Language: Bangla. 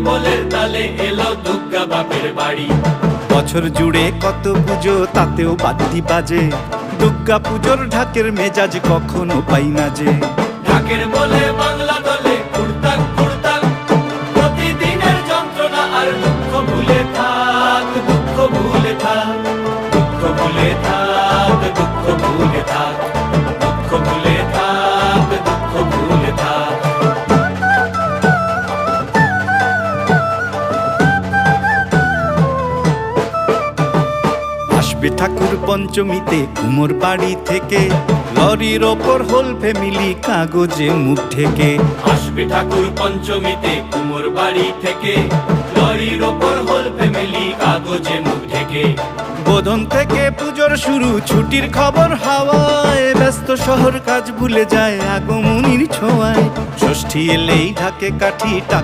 বলে তালে এলো দুর্গা বাপের বাড়ি। বছর জুড়ে কত পুজো তাতেও বাদ্যি বাজে, দুর্গা পুজোর ঢাকের মেজাজ কখনো পাই না যে। ঢাকের বলে বাংলা দলে কুড়তাক কুড়তাক, প্রতিদিনের যন্ত্রণা আর দুঃখ ভুলে থাক, দুঃখ ভুলে থাক, দুঃখ ভুলে থাক, দুঃখ ভুলে থাক, দুঃখ ভুলে থাক, দুঃখ ভুলে থাক। আসবে ঠাকুর পঞ্চমীতে কুমোর বাড়ি থেকে, লরির ওপর হোল ফ্যামিলি কাগজে মুখ ঢেকে। আসবে ঠাকুর পঞ্চমীতে কুমোর বাড়ি থেকে, লরির ওপর হোল ফ্যামিলি কাগজে মুখ ঢেকে। বোধন থেকে পুজোর শুরু, ছুটির খবর হাওয়ায়, ব্যস্ত শহর কাজ ভুলে যায় আগমনীর ছোঁয়ায়। ষষ্ঠী এলেই ঢাকে কাঠি টাক